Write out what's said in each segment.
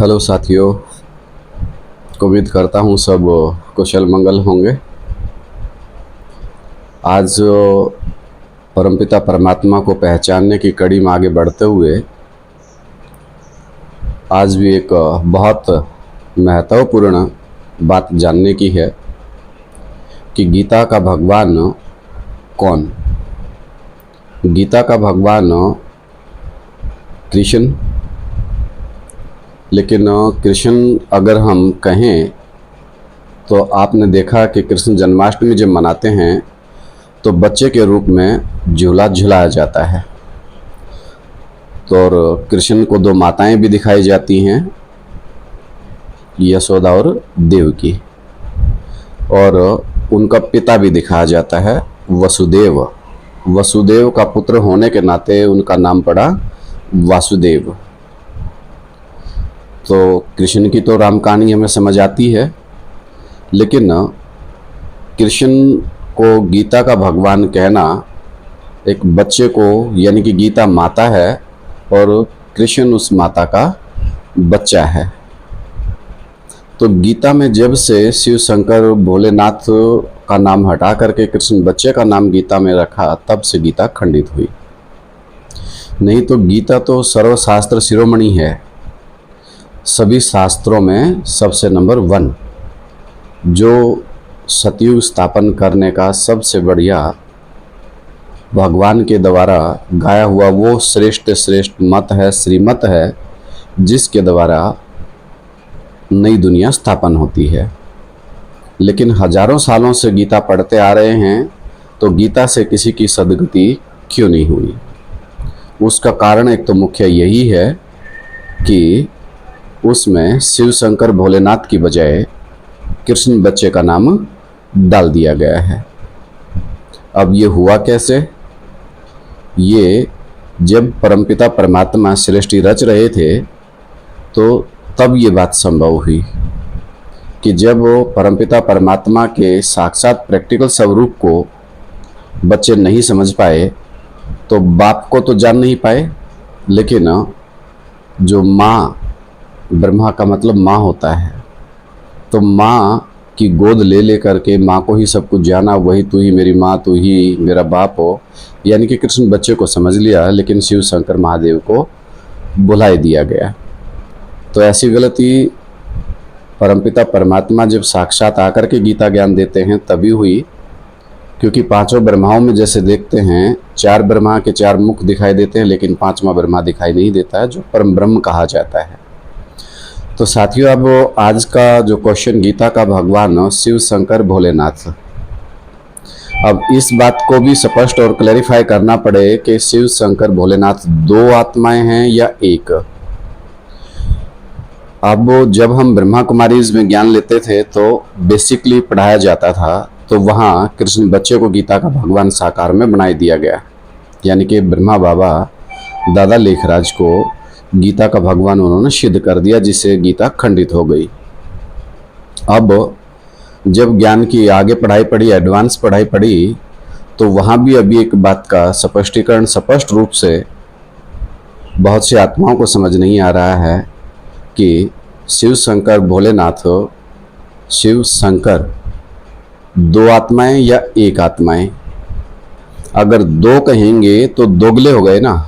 Hello साथियों, उम्मीद करता हूँ सब कुशल मंगल होंगे। आज परमपिता परमात्मा को पहचानने की कड़ी में आगे बढ़ते हुए आज भी एक बहुत महत्वपूर्ण बात जानने की है कि गीता का भगवान कौन। गीता का भगवान कृष्ण, लेकिन कृष्ण अगर हम कहें तो आपने देखा कि कृष्ण जन्माष्टमी जब मनाते हैं तो बच्चे के रूप में झूला झुलाया जाता है। तो और कृष्ण को दो माताएं भी दिखाई जाती हैं, यशोदा और देवकी, और उनका पिता भी दिखाया जाता है वसुदेव। वसुदेव का पुत्र होने के नाते उनका नाम पड़ा वासुदेव। तो कृष्ण की तो राम कहानी हमें समझ आती है, लेकिन कृष्ण को गीता का भगवान कहना एक बच्चे को, यानी कि गीता माता है और कृष्ण उस माता का बच्चा है। तो गीता में जब से शिव शंकर भोलेनाथ का नाम हटा करके कृष्ण बच्चे का नाम गीता में रखा, तब से गीता खंडित हुई। नहीं तो गीता तो सर्वशास्त्र शिरोमणि है, सभी शास्त्रों में सबसे नंबर 1, जो सतयुग स्थापन करने का सबसे बढ़िया भगवान के द्वारा गाया हुआ वो श्रेष्ठ मत है, श्रीमत है, जिसके द्वारा नई दुनिया स्थापन होती है। लेकिन हजारों सालों से गीता पढ़ते आ रहे हैं, तो गीता से किसी की सद्गति क्यों नहीं हुई? उसका कारण एक तो मुख्य यही है कि उसमें शिव शंकर भोलेनाथ की बजाय कृष्ण बच्चे का नाम डाल दिया गया है। अब ये हुआ कैसे? ये जब परमपिता परमात्मा सृष्टि रच रहे थे तो तब ये बात संभव हुई कि जब वो परमपिता परमात्मा के साक्षात प्रैक्टिकल स्वरूप को बच्चे नहीं समझ पाए, तो बाप को तो जान नहीं पाए, लेकिन जो माँ, ब्रह्मा का मतलब माँ होता है, तो माँ की गोद ले करके माँ को ही सब कुछ जाना, वही तू ही मेरी माँ, तू ही मेरा बाप हो, यानी कि कृष्ण बच्चे को समझ लिया, लेकिन शिव शंकर महादेव को बुलाए दिया गया। तो ऐसी गलती परमपिता परमात्मा जब साक्षात आकर के गीता ज्ञान देते हैं तभी हुई, क्योंकि पांचों ब्रह्माओं में जैसे देखते हैं 4 ब्रह्मा के 4 मुख दिखाई देते हैं, लेकिन 5वां ब्रह्मा दिखाई नहीं देता है, जो परम ब्रह्म कहा जाता है। तो साथियों, अब आज का जो क्वेश्चन, गीता का भगवान शिव शंकर भोलेनाथ, अब इस बात को भी स्पष्ट और क्लैरिफाई करना पड़े कि शिव शंकर भोलेनाथ 2 आत्माएं हैं या एक। अब जब हम ब्रह्मा कुमारीज में ज्ञान लेते थे तो बेसिकली पढ़ाया जाता था, तो वहाँ कृष्ण बच्चे को गीता का भगवान साकार में बनाई दिया गया, यानी कि ब्रह्मा बाबा दादा लेखराज को गीता का भगवान उन्होंने सिद्ध कर दिया, जिससे गीता खंडित हो गई। अब जब ज्ञान की आगे पढ़ाई पढ़ी, एडवांस पढ़ाई पढ़ी, तो वहाँ भी अभी एक बात का स्पष्टीकरण स्पष्ट रूप से बहुत सी आत्माओं को समझ नहीं आ रहा है कि शिव शंकर भोलेनाथ, शिव शंकर 2 आत्माएं या एक आत्माएं? अगर 2 कहेंगे तो दोगले हो गए ना।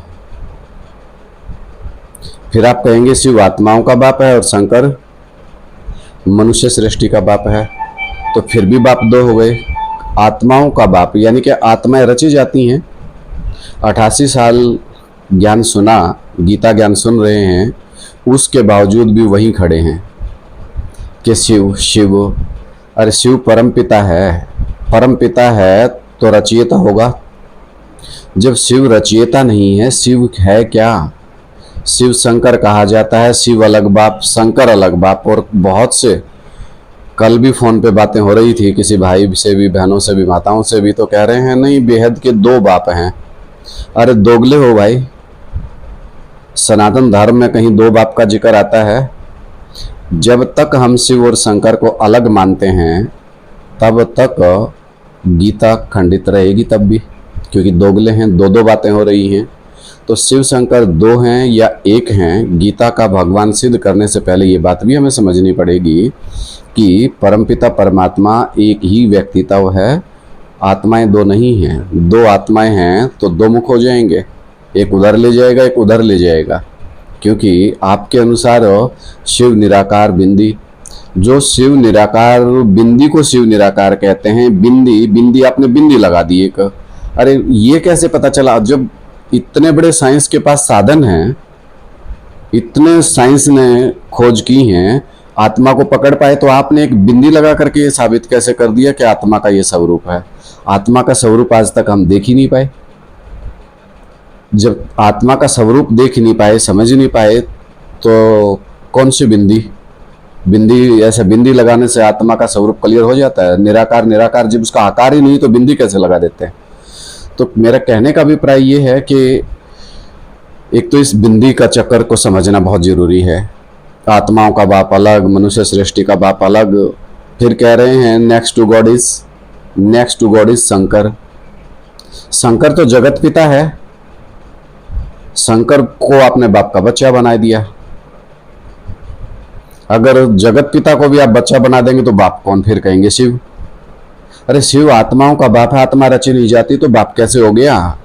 फिर आप कहेंगे शिव आत्माओं का बाप है और शंकर मनुष्य सृष्टि का बाप है, तो फिर भी बाप 2 हो गए। आत्माओं का बाप, यानी कि आत्माएं रची जाती हैं। 88 साल ज्ञान सुना, गीता ज्ञान सुन रहे हैं, उसके बावजूद भी वहीं खड़े हैं कि शिव शिव। अरे शिव परम पिता है, परम पिता है तो रचयिता होगा। जब शिव रचयिता नहीं है, शिव है क्या? शिव शंकर कहा जाता है, शिव अलग बाप, शंकर अलग बाप। और बहुत से कल भी फोन पे बातें हो रही थी, किसी भाई से भी, बहनों से भी, माताओं से भी, तो कह रहे हैं नहीं, बेहद के 2 बाप हैं। अरे दोगले हो भाई। सनातन धर्म में कहीं 2 बाप का जिक्र आता है? जब तक हम शिव और शंकर को अलग मानते हैं तब तक गीता खंडित रहेगी, तब भी, क्योंकि दोगले हैं, 2 बातें हो रही हैं। तो शिव शंकर दो हैं या एक हैं, गीता का भगवान सिद्ध करने से पहले ये बात भी हमें समझनी पड़ेगी कि परमपिता परमात्मा एक ही व्यक्तित्व है, आत्माएं दो नहीं हैं। दो आत्माएं हैं तो दो मुख हो जाएंगे, एक उधर ले जाएगा एक उधर ले जाएगा, क्योंकि आपके अनुसार शिव निराकार बिंदी, जो शिव निराकार बिंदी को शिव निराकार कहते हैं। बिंदी बिंदी आपने बिंदी लगा दी एक, अरे ये कैसे पता चला? जब इतने बड़े साइंस के पास साधन हैं, इतने साइंस ने खोज की हैं, आत्मा को पकड़ पाए, तो आपने एक बिंदी लगा करके ये साबित कैसे कर दिया कि आत्मा का ये स्वरूप है? आत्मा का स्वरूप आज तक हम देख ही नहीं पाए। जब आत्मा का स्वरूप देख ही नहीं पाए, समझ ही नहीं पाए, तो कौन सी बिंदी? बिंदी ऐसे बिंदी लगाने से आत्मा का स्वरूप क्लियर हो जाता है? निराकार निराकार जब उसका आकार ही नहीं तो बिंदी कैसे लगा देते हैं? तो मेरा कहने का अभिप्राय ये है कि एक तो इस बिंदी का चक्कर को समझना बहुत जरूरी है। आत्माओं का बाप अलग, मनुष्य सृष्टि का बाप अलग। फिर कह रहे हैं next to God is Shankar. Shankar तो जगत पिता है, शंकर को आपने बाप का बच्चा बना दिया। अगर जगत पिता को भी आप बच्चा बना देंगे तो बाप कौन फिर कहेंगे? शिव। अरे शिव आत्माओं का बाप है, आत्मा रची नहीं जाती तो बाप कैसे हो गया?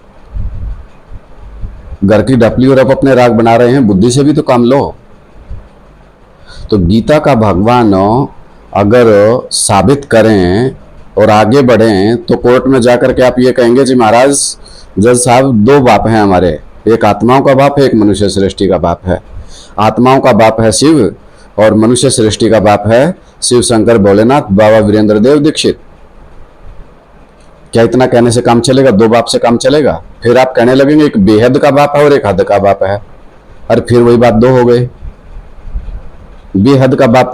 घर की डपली और आप अपने राग बना रहे हैं, बुद्धि से भी तो काम लो। तो गीता का भगवान अगर साबित करें और आगे बढ़ें तो कोर्ट में जाकर के आप ये कहेंगे जी महाराज जज साहब, दो बाप हैं हमारे, एक आत्माओं का बाप है, एक मनुष्य सृष्टि का बाप है। आत्माओं का बाप है शिव और मनुष्य सृष्टि का बाप है शिव शंकर भोलेनाथ बाबा वीरेंद्र देव दीक्षित। क्या इतना कहने से काम चलेगा? दो बाप से काम चलेगा? फिर आप कहने लगेंगे एक बेहद का बाप है और एक हद का बाप है। अरे फिर वही बात दो हो गई। बेहद का बाप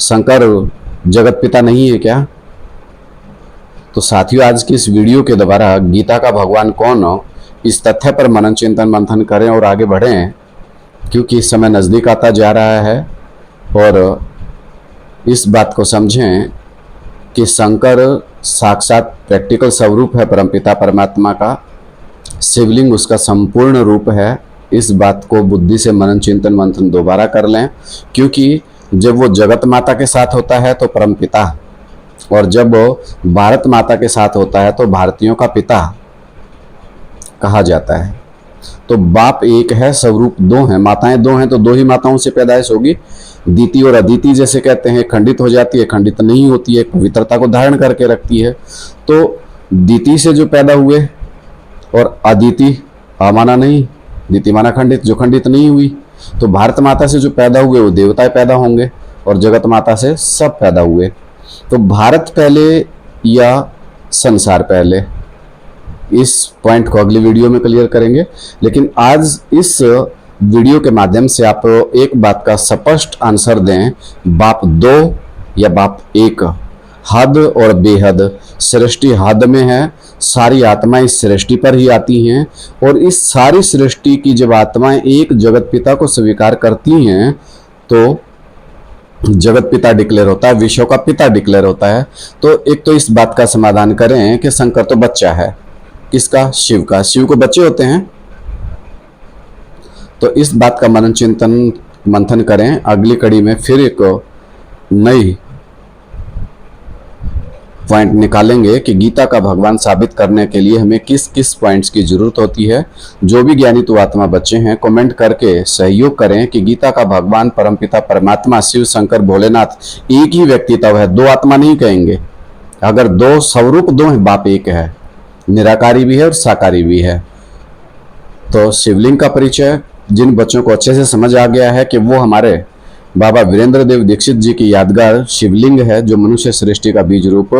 शंकर जगत पिता नहीं है क्या? तो साथियों, आज की इस वीडियो के द्वारा गीता का भगवान कौन हो, इस तथ्य पर मनन चिंतन मंथन करें और आगे बढ़ें, क्योंकि इस समय नजदीक आता जा रहा है। और इस बात को समझें कि शंकर साक्षात प्रैक्टिकल स्वरूप है परमपिता परमात्मा का, शिवलिंग उसका संपूर्ण रूप है। इस बात को बुद्धि से मनन चिंतन मंथन दोबारा कर लें, क्योंकि जब वो जगत माता के साथ होता है तो परमपिता, और जब वो भारत माता के साथ होता है तो भारतीयों का पिता कहा जाता है। तो बाप एक है, स्वरूप दो हैं, माताएं दो हैं, तो दो ही माताओं से पैदाइश होगी। दीति और अदिति जैसे कहते हैं, खंडित हो जाती है, खंडित नहीं होती है, पवित्रता को धारण करके रखती है। तो दीति से जो पैदा हुए और अदिति अमाना नहीं, दीति माना खंडित, जो खंडित नहीं हुई। तो भारत माता से जो पैदा हुए वो देवताएं पैदा होंगे और जगत माता से सब पैदा हुए। तो भारत पहले या संसार पहले, इस पॉइंट को अगली वीडियो में क्लियर करेंगे। लेकिन आज इस वीडियो के माध्यम से आप एक बात का स्पष्ट आंसर दें, बाप दो या बाप एक, हद और बेहद। सृष्टि हद में है, सारी आत्माएं इस सृष्टि पर ही आती हैं, और इस सारी सृष्टि की जब आत्माएं एक जगत पिता को स्वीकार करती हैं तो जगत पिता डिक्लेयर होता है, विश्व का पिता डिक्लेयर होता है। तो एक तो इस बात का समाधान करें कि शंकर तो बच्चा है, किसका? शिव का। शिव को बच्चे होते हैं, तो इस बात का मनन चिंतन मंथन करें। अगली कड़ी में फिर एक नई पॉइंट निकालेंगे कि गीता का भगवान साबित करने के लिए हमें किस किस पॉइंट्स की जरूरत होती है। जो भी ज्ञानी तो आत्मा बच्चे हैं, कमेंट करके सहयोग करें कि गीता का भगवान परमपिता परमात्मा शिव शंकर भोलेनाथ एक ही व्यक्तित्व है, दो आत्मा नहीं कहेंगे। अगर दो स्वरूप दो है, बाप एक है, निराकारी भी है और साकारी भी है। तो शिवलिंग का परिचय जिन बच्चों को अच्छे से समझ आ गया है कि वो हमारे बाबा वीरेंद्र देव दीक्षित जी की यादगार शिवलिंग है, जो मनुष्य सृष्टि का बीज रूप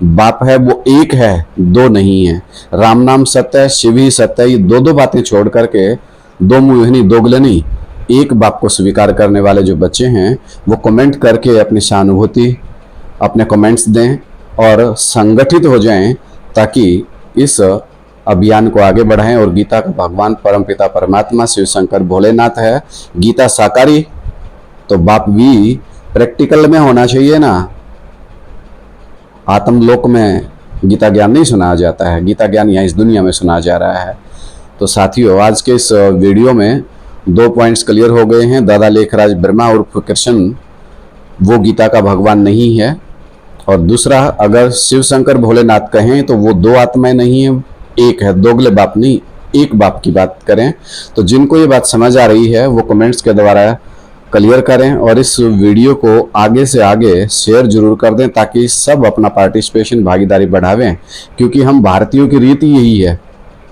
बाप है, वो एक है, दो नहीं है। राम नाम सत्य है, शिव ही सत्य है। ये दो दो बातें छोड़ करके, दो मुंहनी दोगलनी, एक बाप को स्वीकार करने वाले जो बच्चे हैं वो कमेंट करके अपनी सहानुभूति, अपने कमेंट्स दें और संगठित हो जाएं, ताकि इस अभियान को आगे बढ़ाएं। और गीता का भगवान परमपिता परमात्मा शिव शंकर भोलेनाथ है। गीता साकारी तो बाप भी प्रैक्टिकल में होना चाहिए ना। आत्मलोक में गीता ज्ञान नहीं सुनाया जाता है, गीता ज्ञान यहाँ इस दुनिया में सुनाया जा रहा है। तो साथियों, आज के इस वीडियो में 2 पॉइंट्स क्लियर हो गए हैं। दादा लेखराज ब्रह्मा उर्फ कृष्ण वो गीता का भगवान नहीं है, और दूसरा, अगर शिव शंकर भोलेनाथ कहें तो वो 2 आत्माएं नहीं है, एक है। दोगले बाप नहीं, एक बाप की बात करें। तो जिनको ये बात समझ आ रही है वो कमेंट्स के द्वारा क्लियर करें, और इस वीडियो को आगे से आगे शेयर जरूर कर दें ताकि सब अपना पार्टिसिपेशन, भागीदारी बढ़ावें। क्योंकि हम भारतीयों की रीति यही है,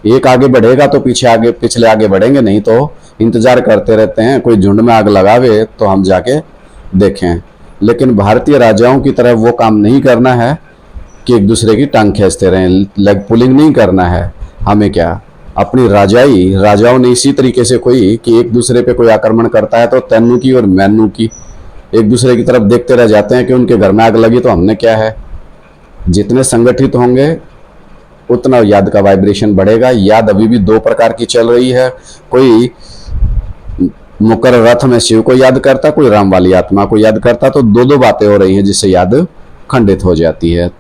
एक आगे बढ़ेगा तो पिछले आगे बढ़ेंगे, नहीं तो इंतजार करते रहते हैं कोई झुंड में आग लगावे तो हम जाके देखें। लेकिन भारतीय राजाओं की तरह वो काम नहीं करना है कि एक दूसरे की टांग खींचते रहें, लेग पुलिंग नहीं करना है। हमें क्या, अपनी राजाओं ने इसी तरीके से कोई कि एक दूसरे पे कोई आक्रमण करता है तो तैनू की और मैनू की एक दूसरे की तरफ देखते रह जाते हैं कि उनके घर में आग लगी तो हमने क्या है। जितने संगठित होंगे उतना याद का वाइब्रेशन बढ़ेगा। याद अभी भी 2 प्रकार की चल रही है, कोई मुकर रथ में शिव को याद करता, कोई राम वाली आत्मा को याद करता, तो 2 बातें हो रही हैं जिससे याद खंडित हो जाती है।